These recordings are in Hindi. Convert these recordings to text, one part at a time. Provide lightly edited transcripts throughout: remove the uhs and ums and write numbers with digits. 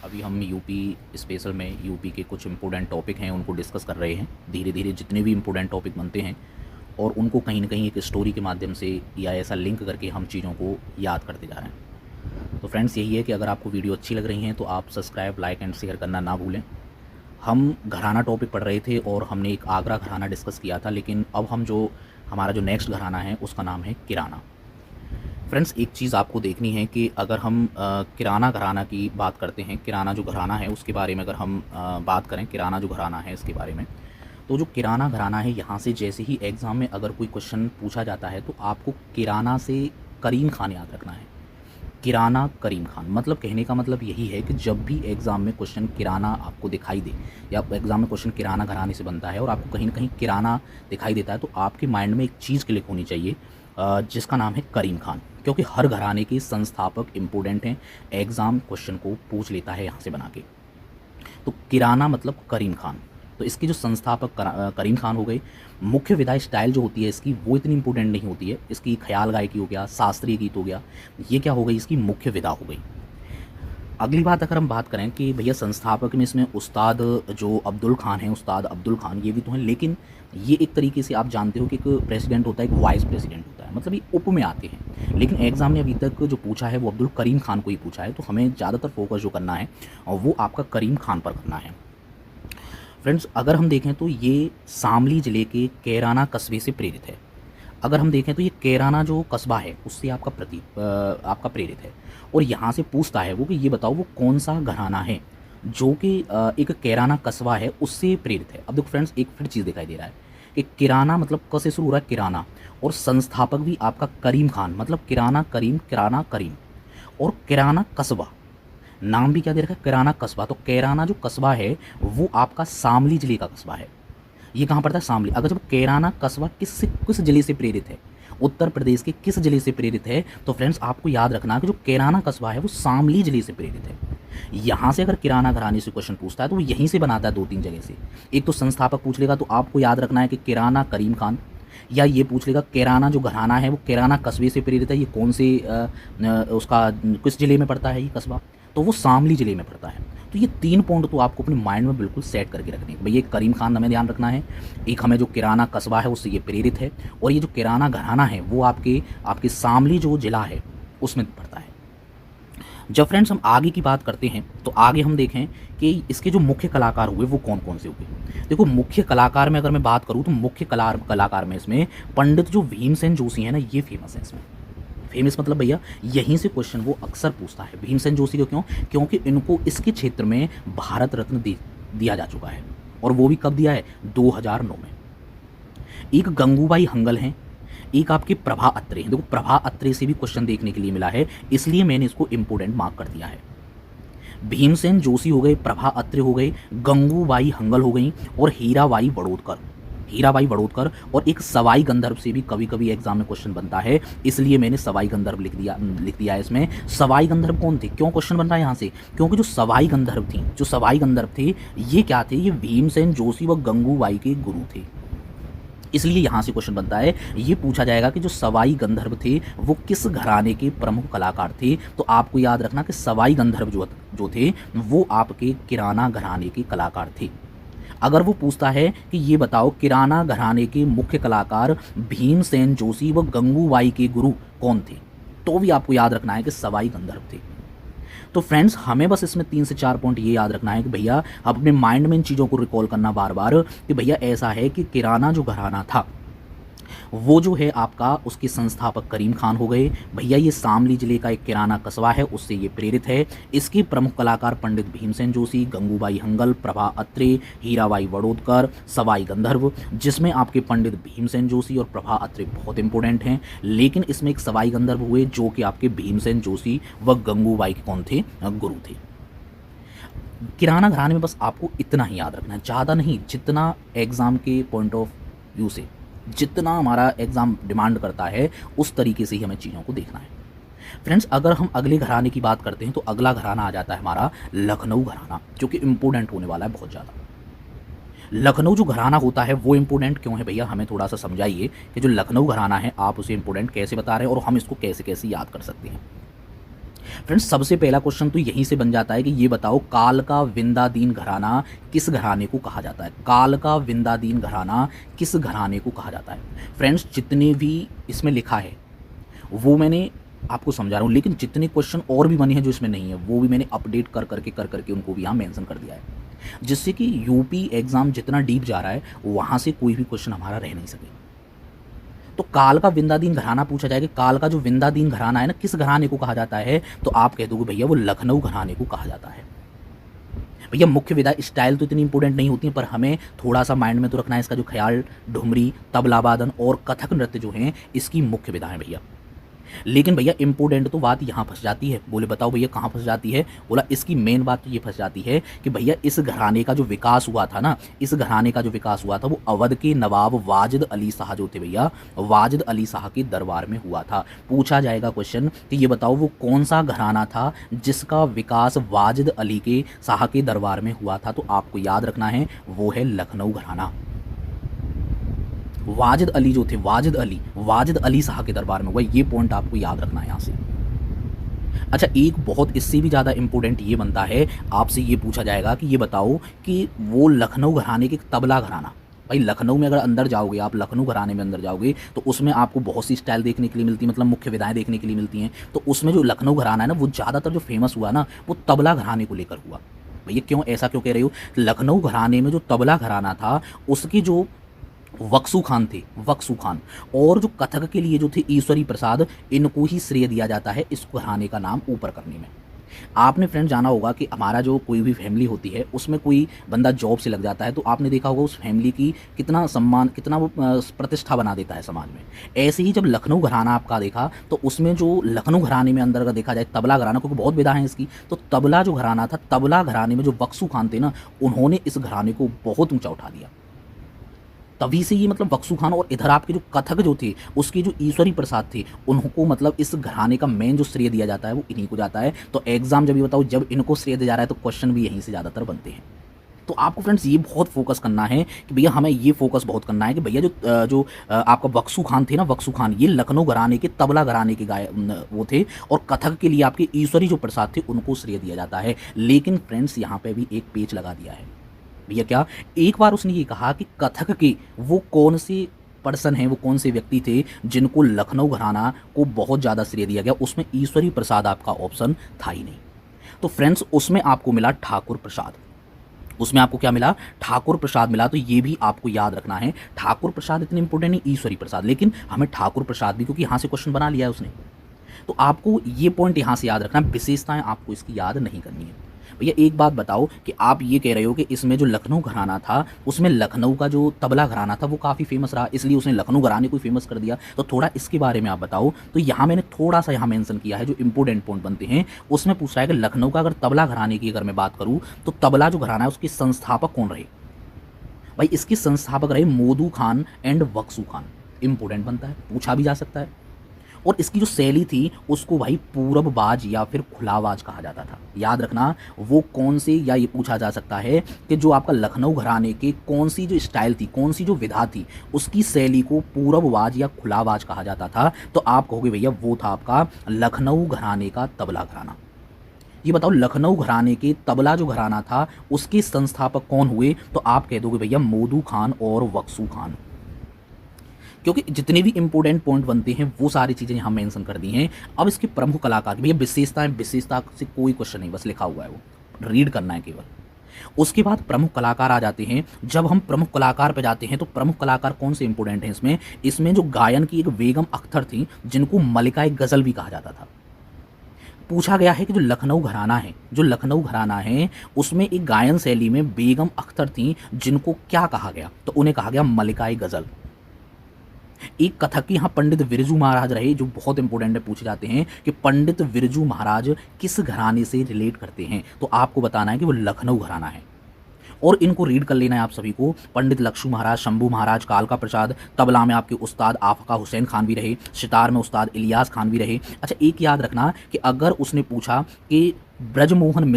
अभी हम यूपी स्पेशल में यूपी के कुछ इम्पोर्टेंट टॉपिक हैं उनको डिस्कस कर रहे हैं। धीरे धीरे जितने भी इम्पोर्टेंट टॉपिक बनते हैं और उनको कहीं ना कहीं एक स्टोरी के माध्यम से या ऐसा लिंक करके हम चीज़ों को याद करते जा रहे हैं। तो फ्रेंड्स, यही है कि अगर आपको वीडियो अच्छी लग रही हैं तो आप सब्सक्राइब, लाइक एंड शेयर करना ना भूलें। हम घराना टॉपिक पढ़ रहे थे और हमने एक आगरा घराना डिस्कस किया था, लेकिन अब हमारा जो नेक्स्ट घराना है उसका नाम है किराना। फ्रेंड्स, एक चीज़ आपको देखनी है कि अगर हम किराना घराना की बात करते हैं, किराना जो घराना है उसके बारे में अगर हम बात करें, किराना जो घराना है इसके बारे में, तो जो किराना घराना है यहाँ से जैसे ही एग्ज़ाम में अगर कोई क्वेश्चन पूछा जाता है तो आपको किराना से करीम खान याद रखना है। किराना करीम खान मतलब कहने का मतलब यही है कि जब भी एग्ज़ाम में क्वेश्चन किराना आपको दिखाई दे या एग्ज़ाम में क्वेश्चन किराना घराने से बनता है और आपको कहीं ना कहीं किराना दिखाई देता है तो आपके माइंड में एक चीज़ क्लिक होनी चाहिए जिसका नाम है करीम खान, क्योंकि हर घराने के संस्थापक इम्पोर्टेंट हैं। एग्ज़ाम क्वेश्चन को पूछ लेता है यहाँ से बना के। तो किराना मतलब करीम खान, तो इसके जो संस्थापक करीम खान हो गए। मुख्य विधा स्टाइल जो होती है इसकी वो इतनी इंपॉर्टेंट नहीं होती है। इसकी ख्याल गायकी हो गया, शास्त्रीय गीत हो गया, ये क्या हो गई, इसकी मुख्य विधा हो गई। अगली बात अगर हम बात करें कि भैया संस्थापक में इसमें उस्ताद जो अब्दुल खान हैं, उस्ताद अब्दुल खान ये भी तो हैं, लेकिन ये एक तरीके से आप जानते हो कि एक प्रेसिडेंट होता है, एक वाइस प्रेसिडेंट होता है, मतलब ये उप में आते हैं। लेकिन एग्ज़ाम ने अभी तक जो पूछा है वो अब्दुल करीम खान को ही पूछा है, तो हमें ज़्यादातर फोकस जो करना है और वो आपका करीम खान पर करना है। फ्रेंड्स, अगर हम देखें तो ये शामली ज़िले के कैराना कस्बे से प्रेरित है। अगर हम देखें तो ये कैराना जो कस्बा है उससे आपका प्रेरित है। और यहाँ से पूछता है वो कि ये बताओ वो कौन सा घराना है जो कि एक कैराना कस्बा है उससे प्रेरित है। अब देखो फ्रेंड्स, एक फिर चीज़ दिखाई दे रहा है कि किराना मतलब क से शुरू हो रहा है किराना, और संस्थापक भी आपका करीम खान, मतलब किराना करीम, किराना करीम, और किराना कस्बा नाम भी क्या दे रखा है, किराना कस्बा। तो कैराना जो कस्बा है वो आपका शामली ज़िले का कस्बा है। ये कहाँ पड़ता है, शामली। अगर जब कैराना कस्बा किस ज़िले से प्रेरित है, उत्तर प्रदेश के किस ज़िले से प्रेरित है, तो फ्रेंड्स आपको याद रखना है कि जो कैराना कस्बा है वो शामली ज़िले से प्रेरित है। यहाँ से अगर किराना घराने से क्वेश्चन पूछता है तो वो यहीं से बनाता है, 2-3 जगह से। एक तो संस्थापक पूछ लेगा तो आपको याद रखना है कि किराना करीम खान, या ये पूछ लेगा किराना जो घराना है वो किराना कस्बे से प्रेरित है, ये कौन से उसका किस ज़िले में पड़ता है ये कस्बा, तो वो शामली ज़िले में पड़ता है। तो ये 3 पॉइंट तो आपको अपने माइंड में बिल्कुल सेट करके रखने हैं। भैया करीम खान हमें ध्यान रखना है, एक हमें जो किराना कस्बा है उससे ये प्रेरित है, और ये जो किराना घराना है वो आपके शामली जो ज़िला है उसमें पड़ता है। जब फ्रेंड्स हम आगे की बात करते हैं तो आगे हम देखें कि इसके जो मुख्य कलाकार हुए वो कौन कौन से हुए। देखो, मुख्य कलाकार में अगर मैं बात करूँ तो मुख्य कलाकार में इसमें पंडित जो भीमसेन जोशी है ना, ये फेमस है। इसमें फेमस मतलब भैया यहीं से क्वेश्चन वो अक्सर पूछता है। भीमसेन जोशी को क्यों, क्योंकि इनको इसके क्षेत्र में भारत रत्न दिया जा चुका है, और वो भी कब दिया है, 2009 में। एक गंगूबाई हंगल हैं, एक आपके प्रभा अत्रे हैं। देखो, प्रभा अत्रे से भी क्वेश्चन देखने के लिए मिला है, इसलिए मैंने इसको इंपोर्टेंट मार्क कर दिया है। भीमसेन जोशी हो गए, प्रभा अत्रे हो गए, गंगूबाई हंगल हो गई, और हीराबाई बड़ौदकर, और एक सवाई गंधर्व से भी कभी कभी एग्जाम में क्वेश्चन बनता है, इसलिए मैंने सवाई गंधर्व लिख दिया है इसमें। सवाई गंधर्व कौन थे, क्यों क्वेश्चन बन रहा है यहाँ से, क्योंकि जो सवाई गंधर्व थे ये क्या थे, ये भीमसेन जोशी व गंगूबाई के गुरु थे, इसलिए यहाँ से क्वेश्चन बनता है। ये पूछा जाएगा कि जो सवाई गंधर्व थे वो किस घराने के प्रमुख कलाकार थे, तो आपको याद रखना कि सवाई गंधर्व जो थे वो आपके किराना घराने के कलाकार थे। अगर वो पूछता है कि ये बताओ किराना घराने के मुख्य कलाकार भीमसेन जोशी व गंगूबाई के गुरु कौन थे, तो भी आपको याद रखना है कि सवाई गंधर्व थे। तो फ्रेंड्स, हमें बस इसमें 3 से 4 पॉइंट ये याद रखना है कि भैया अपने माइंड में इन चीज़ों को रिकॉल करना बार बार कि भैया ऐसा है कि किराना जो घराना था वो जो है आपका उसके संस्थापक करीम खान हो गए। भैया ये शामली जिले का एक किराना कस्बा है, उससे ये प्रेरित है। इसके प्रमुख कलाकार पंडित भीमसेन जोशी, गंगूबाई हंगल, प्रभा अत्रे, हीराबाई बड़ौदकर, सवाई गंधर्व, जिसमें आपके पंडित भीमसेन जोशी और प्रभा अत्रे बहुत इंपॉर्टेंट हैं, लेकिन इसमें एक सवाई गंधर्व हुए जो कि आपके भीमसेन जोशी व गंगूबाई के कौन थे, गुरु थे। किराना घराने में बस आपको इतना ही याद रखना है, ज़्यादा नहीं, जितना एग्ज़ाम के पॉइंट ऑफ व्यू से, जितना हमारा एग्ज़ाम डिमांड करता है उस तरीके से ही हमें चीज़ों को देखना है। फ्रेंड्स, अगर हम अगले घराने की बात करते हैं तो अगला घराना आ जाता है हमारा लखनऊ घराना, जो कि इम्पोर्टेंट होने वाला है बहुत ज़्यादा। लखनऊ जो घराना होता है वो इम्पोर्टेंट क्यों है भैया, हमें थोड़ा सा समझाइए कि जो लखनऊ घराना है आप उसे इम्पोर्टेंट कैसे बता रहे हैं और हम इसको कैसे कैसे याद कर सकते हैं। फ्रेंड्स सबसे पहला क्वेश्चन तो यहीं से बन जाता है कि ये बताओ काल का विंदादीन घराना किस घराने को कहा जाता है। काल का विंदादीन घराना किस घराने को कहा जाता है। फ्रेंड्स जितने भी इसमें लिखा है वो मैंने आपको समझा रहा हूँ, लेकिन जितने क्वेश्चन और भी बने हैं जो इसमें नहीं है वो भी मैंने अपडेट कर करके उनको भी यहाँ मेंशन कर दिया है, जिससे कि यूपी एग्ज़ाम जितना डीप जा रहा है वहाँ से कोई भी क्वेश्चन हमारा रह नहीं सके। तो काल का विंदादीन घराना पूछा जाएगा, काल का जो विंदादीन घराना है ना किस घराने को कहा जाता है, तो आप कह दोगे भैया वो लखनऊ घराने को कहा जाता है। भैया मुख्य विधा स्टाइल तो इतनी इंपॉर्टेंट नहीं होती है, पर हमें थोड़ा सा माइंड में तो रखना है इसका जो ख्याल, ढुमरी, तबला वादन और कथक नृत्य जो हैं इसकी मुख्य विधा है भैया। लेकिन भैया इंपॉर्टेंट तो बात यहाँ फंस जाती है। बोले बताओ भैया कहाँ फंस जाती है, बोला इसकी मेन बात तो ये फंस जाती है कि भैया इस घराने का जो विकास हुआ था ना, इस घराने का जो विकास हुआ था वो अवध के नवाब वाजिद अली शाह जो थे भैया, वाजिद अली शाह के दरबार में हुआ था। पूछा जाएगा क्वेश्चन कि ये बताओ वो कौन सा घराना था जिसका विकास वाजिद अली के शाह के दरबार में हुआ था, तो आपको याद रखना है वो है लखनऊ घराना। वाजिद अली जो थे, वाजिद अली शाह के दरबार में हुआ, ये पॉइंट आपको याद रखना है यहाँ से। अच्छा एक बहुत इससे भी ज़्यादा इंपॉर्टेंट ये बनता है, आपसे ये पूछा जाएगा कि ये बताओ कि वो लखनऊ घराने के तबला घराना, भाई लखनऊ में अगर अंदर जाओगे आप, लखनऊ घराने में अंदर जाओगे तो उसमें आपको बहुत सी स्टाइल देखने के लिए मिलती है, मतलब मुख्य विधाएं देखने के लिए मिलती हैं। तो उसमें जो लखनऊ घराना है ना वो ज़्यादातर जो फेमस हुआ ना वो तबला घराने को लेकर हुआ। भैया क्यों, ऐसा क्यों कह रहे हो, लखनऊ घराने में जो तबला घराना था उसकी जो वक्सू खान थे, वक्सू खान, और जो कथक के लिए जो थे ईश्वरी प्रसाद, इनको ही श्रेय दिया जाता है इस घराने का नाम ऊपर करने में। आपने फ्रेंड जाना होगा कि हमारा जो कोई भी फैमिली होती है उसमें कोई बंदा जॉब से लग जाता है तो आपने देखा होगा उस फैमिली की कितना सम्मान, कितना वो प्रतिष्ठा बना देता है समाज में। ऐसे ही जब लखनऊ घराना आपका देखा तो उसमें जो लखनऊ घराने में अंदर अगर देखा जाए तबला घराना, क्योंकि बहुत विधा है इसकी, तो तबला जो घराना था, तबला घराने में जो बक्सू खान थे ना, उन्होंने इस घराने को बहुत ऊंचा उठा दिया। तभी से ये मतलब बक्सू खान, और इधर आपके जो कथक जो थे उसके जो ईश्वरी प्रसाद थे उनको मतलब इस घराने का मेन जो श्रेय दिया जाता है वो इन्हीं को जाता है। तो एग्जाम जब ये बताओ जब इनको श्रेय दिया जा रहा है तो क्वेश्चन भी यहीं से ज़्यादातर बनते हैं। तो आपको फ्रेंड्स ये बहुत फोकस करना है कि भैया हमें ये फोकस बहुत करना है कि भैया जो आपका बक्सू खान थे ना, बक्सू खान ये लखनऊ घराने के तबला घराने के वो थे, और कथक के लिए आपके ईश्वरी जो प्रसाद थे उनको श्रेय दिया जाता है। लेकिन फ्रेंड्स यहाँ पे भी एक पेच लगा दिया है भैया। क्या, एक बार उसने ये कहा कि कथक के वो कौन से पर्सन हैं, वो कौन से व्यक्ति थे जिनको लखनऊ घराना को बहुत ज़्यादा श्रेय दिया गया, उसमें ईश्वरी प्रसाद आपका ऑप्शन था ही नहीं। तो फ्रेंड्स उसमें आपको मिला ठाकुर प्रसाद, उसमें आपको क्या मिला, ठाकुर प्रसाद मिला। तो ये भी आपको याद रखना है, ठाकुर प्रसाद इतने इंपॉर्टेंट नहीं, ईश्वरी प्रसाद, लेकिन हमें ठाकुर प्रसाद भी, क्योंकि यहाँ से क्वेश्चन बना लिया है उसने, तो आपको ये पॉइंट यहाँ से याद रखना है। विशेषताएं आपको इसकी याद नहीं करनी है। भैया एक बात बताओ कि आप ये कह रहे हो कि इसमें जो लखनऊ घराना था उसमें लखनऊ का जो तबला घराना था वो काफ़ी फेमस रहा, इसलिए उसने लखनऊ घराने को फेमस कर दिया, तो थोड़ा इसके बारे में आप बताओ। तो यहाँ मैंने थोड़ा सा यहाँ मेंशन किया है जो इंपॉर्टेंट पॉइंट बनते हैं, उसमें पूछा है कि लखनऊ का अगर तबला घराने की अगर मैं बात करूँ तो तबला जो घराना है उसके संस्थापक कौन रहे। भाई इसके संस्थापक रहे मोदू खान एंड बक्सू खान। इंपॉर्टेंट बनता है, पूछा भी जा सकता है। और इसकी जो शैली थी उसको भाई पूरबबाज या फिर खुलाबाज कहा जाता था। याद रखना वो कौन से, या ये पूछा जा सकता है कि जो आपका लखनऊ घराने के कौन सी जो स्टाइल थी, कौन सी जो विधा थी, उसकी शैली को पूरबबाज या खुलाबाज कहा जाता था। तो आप कहोगे भैया वो था आपका लखनऊ घराने का तबला घराना। ये बताओ लखनऊ घराने के तबला जो घराना था उसके संस्थापक कौन हुए, तो आप कह दोगे भैया मोदू खान और बक्सू खान। क्योंकि जितने भी इंपॉर्टेंट पॉइंट बनते हैं वो सारी चीज़ें यहाँ मेंशन कर दी हैं। अब इसके प्रमुख कलाकार, भैया विशेषताएं, विशेषता से कोई क्वेश्चन नहीं, बस लिखा हुआ है वो रीड करना है केवल। उसके बाद प्रमुख कलाकार आ जाते हैं। जब हम प्रमुख कलाकार पे जाते हैं तो प्रमुख कलाकार कौन से इंपॉर्टेंट हैं इसमें जो गायन की एक बेगम अख्तर थी जिनको मलिकाए गज़ल भी कहा जाता था। पूछा गया है कि जो लखनऊ घराना है उसमें एक गायन शैली में बेगम अख्तर थी जिनको क्या कहा गया, तो उन्हें कहा गया मलिकाए गज़ल। एक कथक के यहाँ पंडित बिरजू महाराज रहे जो बहुत इंपॉर्टेंट है, पूछे जाते हैं कि पंडित बिरजू महाराज किस घराने से रिलेट करते हैं, तो आपको बताना है कि वो लखनऊ घराना है। और इनको रीड कर लेना है आप सभी को। पंडित लक्ष्मू महाराज, शंभू महाराज, कालका प्रसाद, तबला में आपके उस्ताद आफका हुसैन खान भी रहे, सितार में उस्ताद इलियास खान भी रहे। अच्छा एक याद रखना कि अगर उसने पूछा कि ब्रजमोहन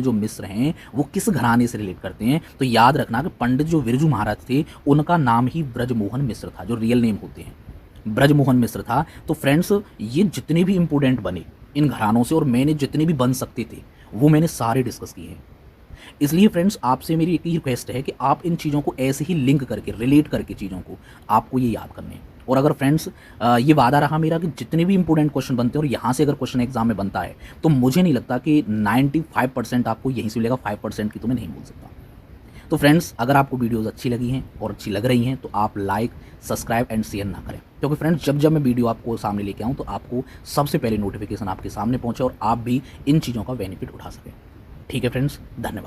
जो मिश्र हैं वो किस घराने से रिलेट करते हैं, तो याद रखना कि पंडित जो बिरजू महाराज थे उनका नाम ही ब्रजमोहन मिश्र था, जो रियल नेम होते हैं ब्रजमोहन मिश्र था। तो फ्रेंड्स ये जितने भी इंपॉर्टेंट बने इन घरानों से, और मैंने जितने भी बन सकते थे वो मैंने सारे डिस्कस किए हैं। इसलिए फ्रेंड्स आपसे मेरी एक ही रिक्वेस्ट है कि आप इन चीज़ों को ऐसे ही लिंक करके, रिलेट करके चीज़ों को आपको ये याद करने हैं। और अगर फ्रेंड्स ये वादा रहा मेरा कि जितने भी इंपॉर्टेंट क्वेश्चन बनते हैं और यहाँ से अगर क्वेश्चन एग्जाम में बनता है तो मुझे नहीं लगता कि 95% आपको यहीं से मिलेगा, 5% की तो मैं नहीं बोल सकता। तो फ्रेंड्स अगर आपको वीडियोस अच्छी लगी हैं और अच्छी लग रही हैं तो आप लाइक, सब्सक्राइब एंड शेयर ना करें, क्योंकि फ्रेंड्स जब जब मैं वीडियो आपको सामने लेके आऊँ तो आपको सबसे पहले नोटिफिकेशन आपके सामने पहुँचे और आप भी इन चीज़ों का बेनिफिट उठा सकें। ठीक है फ्रेंड्स, धन्यवाद।